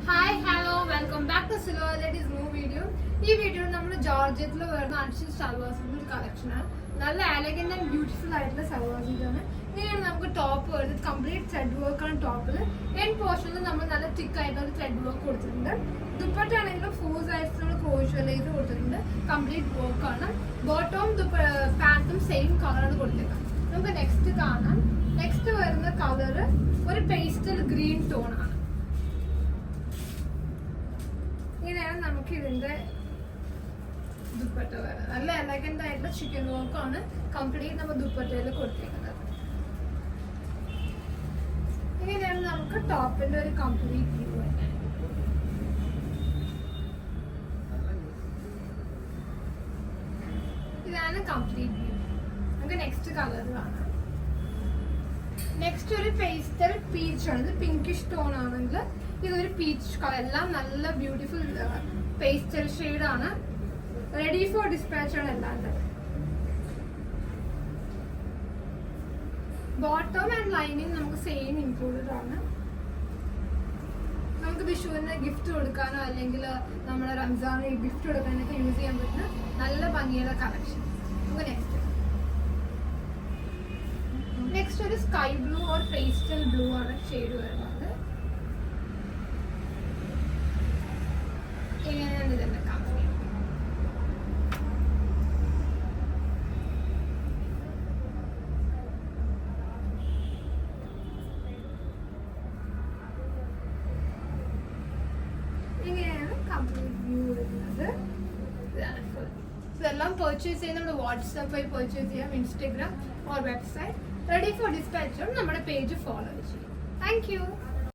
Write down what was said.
Hi, hello, welcome back to Silver Ladies New Video. ഈ വീഡിയോയിൽ നമ്മൾ ജോർജറ്റിൽ വരുന്ന അൻഷിൽ സൽവാസിന്റെ ഒരു കളക്ഷനാണ്. നല്ല എലഗന്റ് ആൻഡ് ബ്യൂട്ടിഫുൾ ആയിട്ടുള്ള സൽവാസ് ഇതാണ്. ഇങ്ങനെയാണ് നമുക്ക് ടോപ്പ് വരുന്നത്. കംപ്ലീറ്റ് ത്രെഡ് വർക്ക് ആണ് ടോപ്പിൽ. എൻഡ് പോർഷനിൽ നമ്മൾ നല്ല തിക്ക് ആയിട്ടുള്ള ത്രെഡ് വർക്ക് കൊടുത്തിട്ടുണ്ട്. ദുപ്പട്ട ആണെങ്കിലും 4 സൈഡ്സ് നമ്മൾ ക്രോഷ്യോ ലേസ് കൊടുത്തിട്ടുണ്ട്. കംപ്ലീറ്റ് വർക്ക് ആണ്. ബോട്ടവും പാന്റും സെയിം കളറാണ് കൊടുത്തിരിക്കുന്നത്. നമുക്ക് നെക്സ്റ്റ് കാണാം. നെക്സ്റ്റ് വരുന്ന കളർ ഒരു പേസ്റ്റൽ ഗ്രീൻ ടോൺ ആണ്. ഇങ്ങനെയാണ് നമുക്ക് ഇതിന്റെ ദുപ്പട്ട വരുന്നത്. നല്ല എലഗന്റ് ആയിട്ടുള്ള ചിക്കൻ വർക്കാണ് കംപ്ലീറ്റ് നമ്മൾ ദുപ്പട്ടയിൽ കൊടുത്തിരിക്കുന്നത്. ഇങ്ങനെയാണ് നമുക്ക് ടോപ്പിന്റെ ഒരു കംപ്ലീറ്റ് വ്യൂ വരുന്നത്. ഇതാണ് കംപ്ലീറ്റ് വ്യൂ. നമുക്ക് നെക്സ്റ്റ് കളർ കാണാം. നെക്സ്റ്റ് ഒരു പേസ്റ്റൽ പീച്ച് ആണ്. ഇത് പിങ്കിഷ് ടോൺ ആണെങ്കിൽ ഇതൊരു പീച്ച് കളർ. എല്ലാം നല്ല ബ്യൂട്ടിഫുൾ പേസ്റ്റൽ ഷെയ്ഡ് ആണ്. റെഡി ഫോർ ഡിസ്പാച്ച് ആണ് എല്ലാം. ബോട്ടം ആൻഡ് ലൈനിങ് നമുക്ക് സെയിം ഇൻക്ലൂഡഡ് ആണ്. നമുക്ക് വിഷുവിന് ഗിഫ്റ്റ് കൊടുക്കാനോ അല്ലെങ്കിൽ നമ്മുടെ റംസാന് ഗിഫ്റ്റ് കൊടുക്കാനൊക്കെ യൂസ് ചെയ്യാൻ പറ്റുന്ന നല്ല ഭംഗിയുള്ള കളക്ഷൻ. നമുക്ക് നെക്സ്റ്റ് ഒരു sky blue or pastel blue ആണ് ഷെയ്ഡ് വരുന്നത്. ഇങ്ങനെയാണ് ഇതിന്റെ കമ്പനി. ഇങ്ങനെയാണ് കംപ്ലീറ്റ് വ്യൂ വരുന്നത്. ഇതെല്ലാം പർച്ചേസ് ചെയ്യാൻ നമ്മുടെ വാട്സാപ്പ് വഴി പർച്ചേസ് ചെയ്യാം. Instagram or website ready for dispatch നമ്മുടെ പേജ് ഫോളോ ചെയ്യും. Thank you.